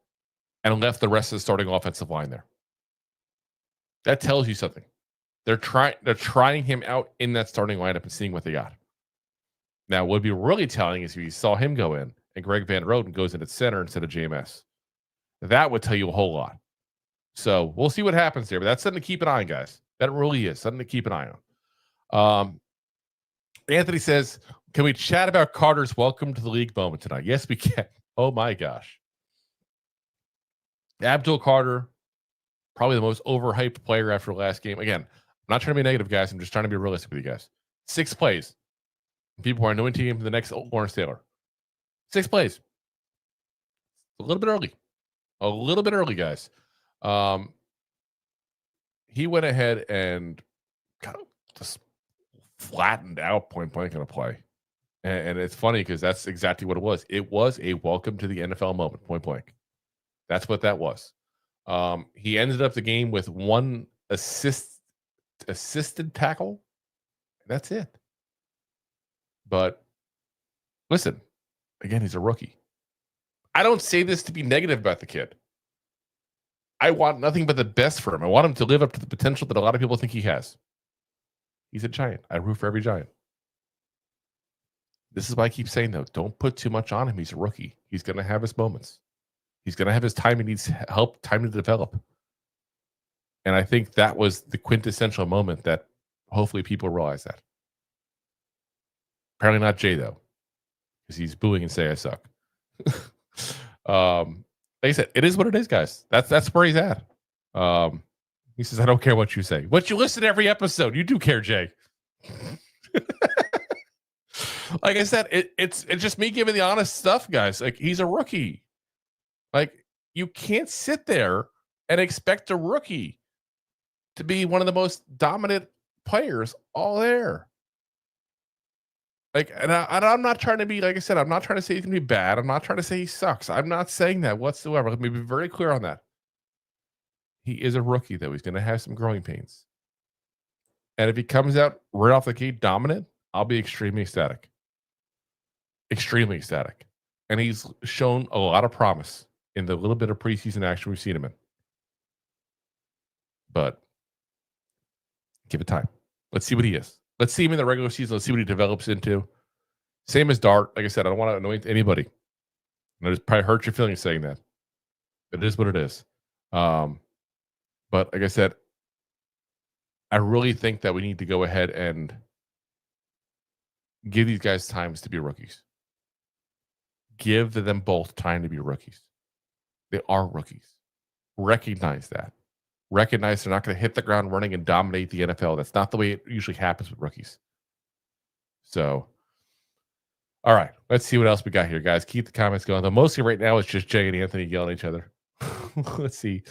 and left the rest of the starting offensive line there. That tells you something. They're trying him out in that starting lineup and seeing what they got. Now, what would be really telling is if you saw him go in and Greg Van Roten goes in at center instead of JMS. That would tell you a whole lot. So we'll see what happens there. But that's something to keep an eye on, guys. That really is something to keep an eye on. Anthony says, can we chat about Carter's welcome to the league moment tonight? Yes, we can. Oh, my gosh. Abdul Carter, probably the most overhyped player after the last game. Again, I'm not trying to be negative, guys. I'm just trying to be realistic with you guys. 6 plays. People are anointing him for the next Lawrence Taylor. 6 plays. A little bit early. A little bit early, guys. He went ahead and kind of just flattened out point blank in a play. And it's funny because that's exactly what it was. It was a welcome to the NFL moment, point blank. That's what that was. He ended up the game with 1 assisted tackle. That's it. But listen, again, he's a rookie. I don't say this to be negative about the kid. I want nothing but the best for him. I want him to live up to the potential that a lot of people think he has. He's a Giant. I root for every Giant. This is why I keep saying, though, don't put too much on him. He's a rookie. He's going to have his moments. He's going to have his time. He needs help, time to develop. And I think that was the quintessential moment that hopefully people realize that. Apparently not Jay, though, because he's booing and saying I suck. Like I said, it is what it is, guys. That's where he's at. He says, I don't care what you say. But you listen to every episode. You do care, Jay. Like I said, it's just me giving the honest stuff, guys. Like, he's a rookie. Like, you can't sit there and expect a rookie to be one of the most dominant players all there. Like, and I'm not trying to be, like I said, I'm not trying to say he's going to be bad. I'm not trying to say he sucks. I'm not saying that whatsoever. Let me be very clear on that. He is a rookie, though. He's going to have some growing pains. And if he comes out right off the gate dominant, I'll be extremely ecstatic. Extremely ecstatic. And he's shown a lot of promise in the little bit of preseason action we've seen him in. But give it time. Let's see what he is. Let's see him in the regular season. Let's see what he develops into. Same as Dart. Like I said, I don't want to annoy anybody. And it probably hurt your feelings saying that. It is what it is. But like I said, I really think that we need to go ahead and give these guys times to be rookies. Give them both time to be rookies. They are rookies. Recognize that. Recognize they're not going to hit the ground running and dominate the NFL. That's not the way it usually happens with rookies. So, all right, let's see what else we got here, guys. Keep the comments going. Though mostly right now it's just Jay and Anthony yelling at each other. Let's see.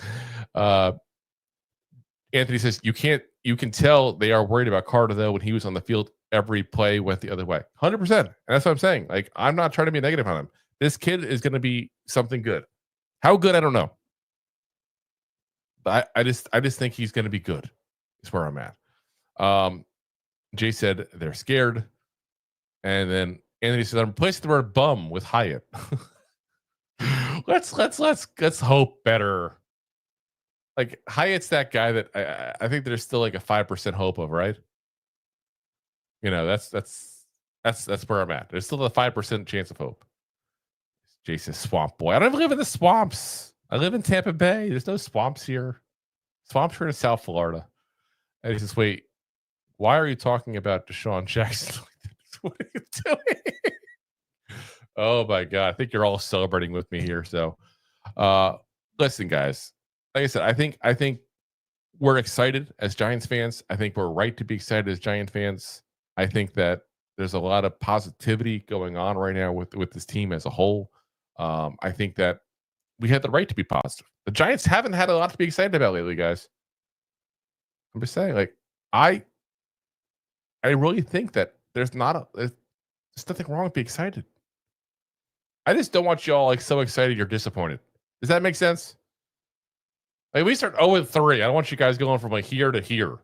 Anthony says you can tell they are worried about Carter though. When he was on the field, every play went the other way. 100%. And that's what I'm saying. Like, I'm not trying to be negative on him. This kid is going to be something good. How good, I don't know. But I just think he's going to be good. Is where I'm at. Jay said they're scared, and then Anthony said I'm replacing the word bum with Hyatt. let's hope better. Like, Hyatt's that guy that I think there's still like a 5% hope of, right? You know, that's where I'm at. There's still a 5% chance of hope. Jay says swamp boy. I don't live in the swamps. I live in Tampa Bay. There's no swamps here. Swamps are in South Florida. And he says, wait, why are you talking about Deshaun Jackson? What are you doing? Oh my God. I think you're all celebrating with me here. So listen, guys. Like I said, I think we're excited as Giants fans. I think we're right to be excited as Giant fans. I think that there's a lot of positivity going on right now with this team as a whole. I think that we have the right to be positive. The Giants haven't had a lot to be excited about lately, guys. I'm just saying, like, I really think that there's nothing wrong with being excited. I just don't want y'all like so excited you're disappointed. Does that make sense? Like, we start 0-3. I don't want you guys going from like here to here.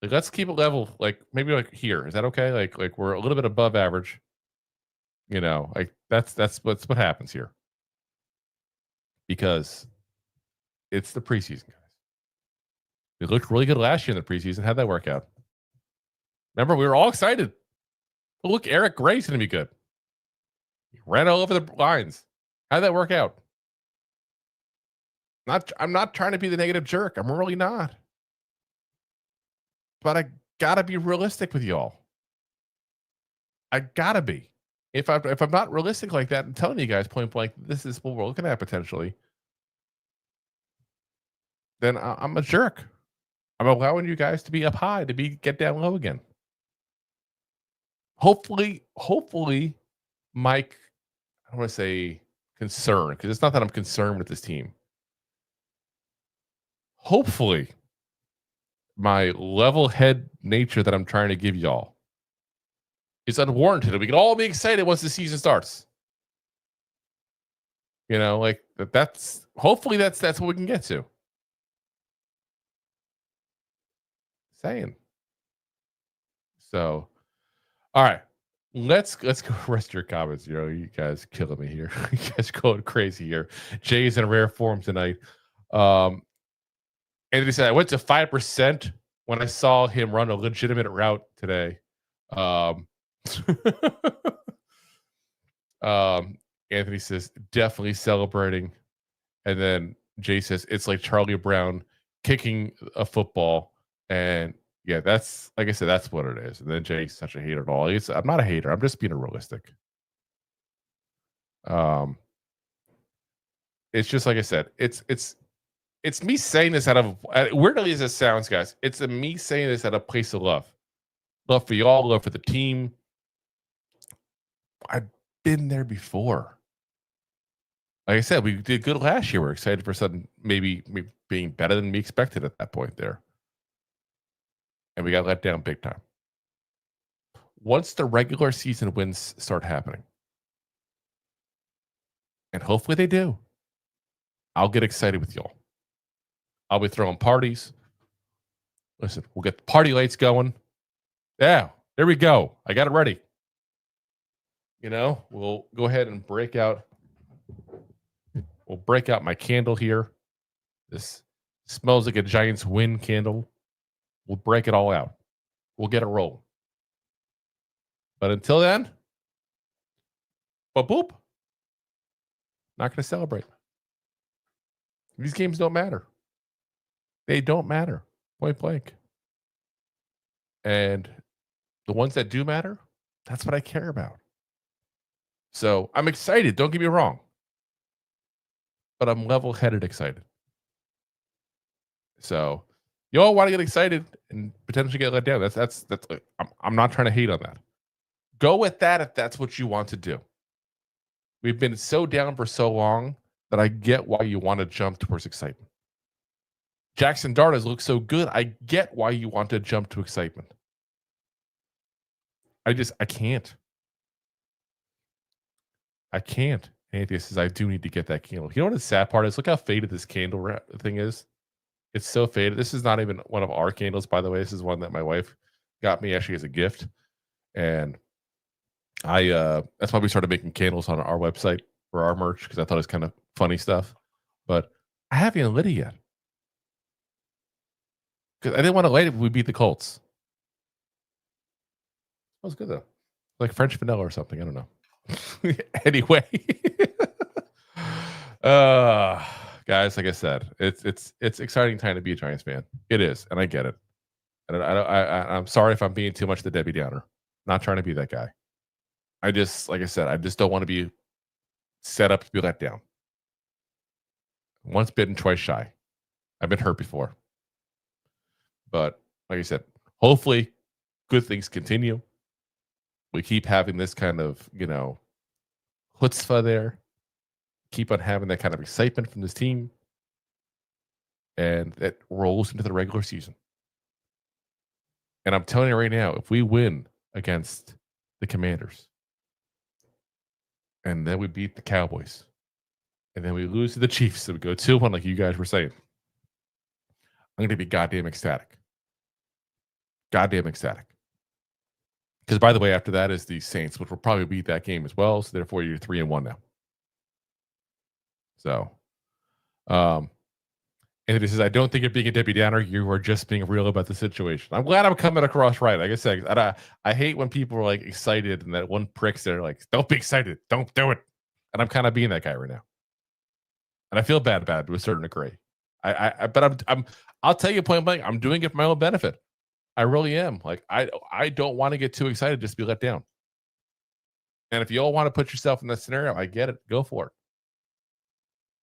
Like, let's keep it level. Like, maybe like here. Is that okay? Like we're a little bit above average. You know, like that's what happens here. Because it's the preseason, guys. We looked really good last year in the preseason. How'd that work out? Remember, we were all excited. Oh, look, Eric Gray's going to be good. He ran all over the lines. How'd that work out? I'm not trying to be the negative jerk. I'm really not. But I gotta be realistic with y'all. I gotta be. If I'm not realistic like that, I'm telling you guys point blank, this is what we're looking at potentially. Then I'm a jerk. I'm allowing you guys to be up high, to get down low again. Hopefully, Mike, I don't want to say concern, because it's not that I'm concerned with this team. Hopefully, my level head nature that I'm trying to give y'all is unwarranted. And we can all be excited once the season starts. You know, like that's hopefully that's what we can get to. Saying. So, all right. Let's go rest your comments. You know, you guys killing me here. You guys going crazy here. Jay's in rare form tonight. Anthony said, I went to 5% when I saw him run a legitimate route today. Anthony says, definitely celebrating. And then Jay says, it's like Charlie Brown kicking a football. And yeah, that's, like I said, that's what it is. And then Jay's such a hater at all. I'm not a hater. I'm just being realistic. It's just like I said, it's me saying this out of, weirdly as it sounds, guys, it's me saying this out of place of love. Love for y'all, love for the team. I've been there before. Like I said, we did good last year. We're excited for something maybe being better than we expected at that point there. And we got let down big time. Once the regular season wins start happening, and hopefully they do, I'll get excited with y'all. I'll be throwing parties. Listen, we'll get the party lights going. Yeah, there we go. I got it ready. You know, we'll go ahead and break out. We'll break out my candle here. This smells like a Giants win candle. We'll break it all out. We'll get it rolling. But until then, boop. Not going to celebrate. These games don't matter. They don't matter. Point blank. And the ones that do matter, that's what I care about. So I'm excited. Don't get me wrong. But I'm level-headed excited. So you all want to get excited and potentially get let down. That's I'm not trying to hate on that. Go with that if that's what you want to do. We've been so down for so long that I get why you want to jump towards excitement. Jaxson Dardas looks so good. I get why you want to jump to excitement. I can't. I can't. Anthony says, I do need to get that candle. You know what the sad part is? Look how faded this candle thing is. It's so faded. This is not even one of our candles, by the way. This is one that my wife got me actually as a gift. And that's why we started making candles on our website for our merch, because I thought it was kind of funny stuff. But I haven't even lit it yet. Because I didn't want to light it when we beat the Colts. That was good though. Like French vanilla or something. I don't know. Anyway. Guys, like I said, it's exciting time to be a Giants fan. It is, and I get it. And I'm sorry if I'm being too much the Debbie Downer. Not trying to be that guy. I just, like I said, I just don't want to be set up to be let down. Once bitten, twice shy. I've been hurt before. But like I said, hopefully good things continue. We keep having this kind of, chutzpah there. Keep on having that kind of excitement from this team. And that rolls into the regular season. And I'm telling you right now, if we win against the Commanders, and then we beat the Cowboys, and then we lose to the Chiefs, so we go 2-1 like you guys were saying, I'm going to be goddamn ecstatic. Goddamn ecstatic. Because, by the way, after that is the Saints, which will probably beat that game as well. So, therefore, you're 3-1 now. So, And he says, I don't think you're being a Debbie Downer. You are just being real about the situation. I'm glad I'm coming across right. Like I said, I hate when people are like excited and that one pricks there like, don't be excited. Don't do it. And I'm kind of being that guy right now. And I feel bad about it to a certain degree. But I'll tell you point blank, I'm doing it for my own benefit. I really am. Like, I don't want to get too excited just to be let down. And if you all want to put yourself in that scenario, I get it. Go for it.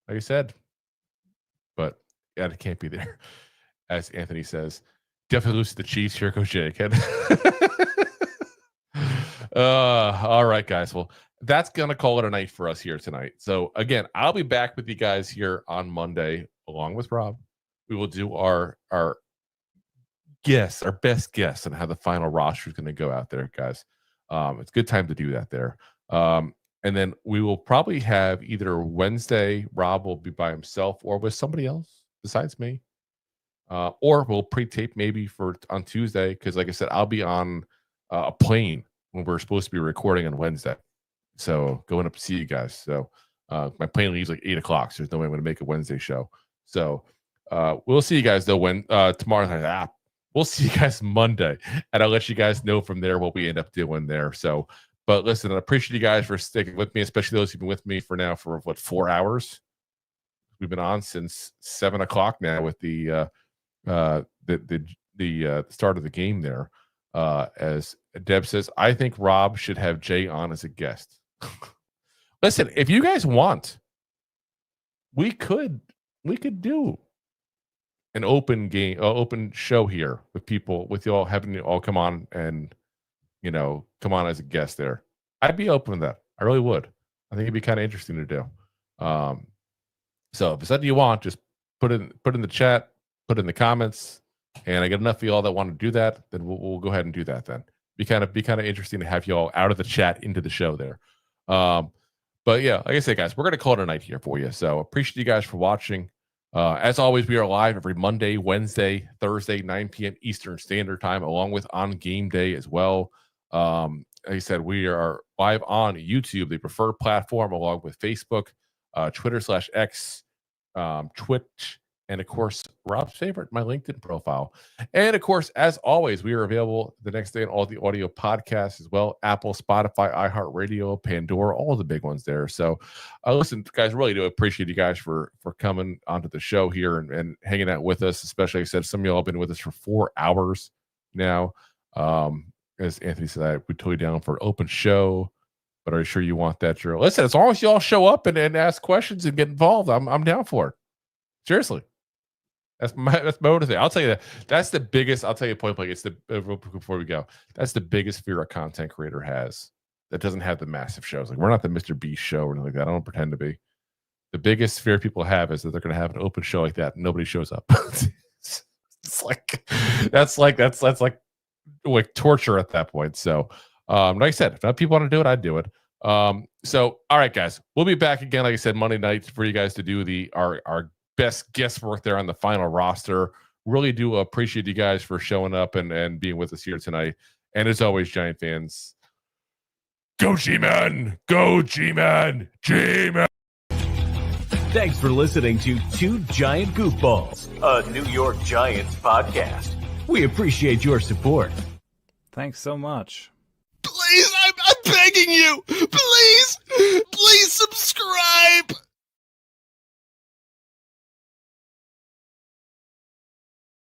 Like I said. But yeah, it can't be there. As Anthony says, definitely lose to the Chiefs. Here goes Jake. All right, guys. Well, that's going to call it a night for us here tonight. So, again, I'll be back with you guys here on Monday, along with Rob. We will do our best guess on how the final roster is going to go out there, guys. It's a good time to do that there. And then we will probably have either Wednesday, Rob will be by himself or with somebody else besides me. Or we'll pre-tape maybe on Tuesday, because like I said, I'll be on a plane when we're supposed to be recording on Wednesday. So going up to see you guys. So my plane leaves like 8 o'clock. So there's no way I'm going to make a Wednesday show. So we'll see you guys though when tomorrow night. We'll see you guys Monday, and I'll let you guys know from there what we end up doing there. So, but listen, I appreciate you guys for sticking with me, especially those who've been with me for 4 hours. We've been on since 7 o'clock now with the start of the game there. As Deb says, I think Rob should have Jay on as a guest. Listen, if you guys want, we could do an open show here with people, with y'all having you all come on and come on as a guest there. I'd be open to that. I really would. I think it'd be kind of interesting to do. So if it's something you want, just put in the chat, put in the comments, and I get enough of y'all that want to do that, then we'll go ahead and do that. Then be kind of interesting to have y'all out of the chat into the show there. But yeah, like I said, guys, we're gonna call it a night here for you. So appreciate you guys for watching. As always, we are live every Monday, Wednesday, Thursday, 9 p.m. Eastern Standard Time, along with on game day as well. Like I said, we are live on YouTube, the preferred platform, along with Facebook, Twitter/X, Twitch, and of course, Rob's favorite, my LinkedIn profile. And of course, as always, we are available the next day on all the audio podcasts as well: Apple, Spotify, iHeartRadio, Pandora, all the big ones there. So listen, guys, really do appreciate you guys for coming onto the show here and hanging out with us. Especially, like I said, some of y'all have been with us for 4 hours now. As Anthony said, I would totally down for an open show. But are you sure you want that, Drew? Listen, as long as y'all show up and ask questions and get involved, I'm down for it. Seriously. That's my motive. I'll tell you that's the biggest. I'll tell you point blank. It's the real quick before we go. That's the biggest fear a content creator has that doesn't have the massive shows. Like, we're not the Mr. Beast show or anything like that. I don't pretend to be. The biggest fear people have is that they're going to have an open show like that and nobody shows up. It's like that's like torture at that point. So, like I said, if people want to do it, I'd do it. So, all right, guys, we'll be back again. Like I said, Monday night for you guys to do our best guesswork there on the final roster. Really do appreciate you guys for showing up and being with us here tonight. And as always, Giant fans, go G-Man! Go G-Man! G-Man! Thanks for listening to Two Giant Goofballs, a New York Giants podcast. We appreciate your support. Thanks so much. Please, I'm begging you. Please subscribe.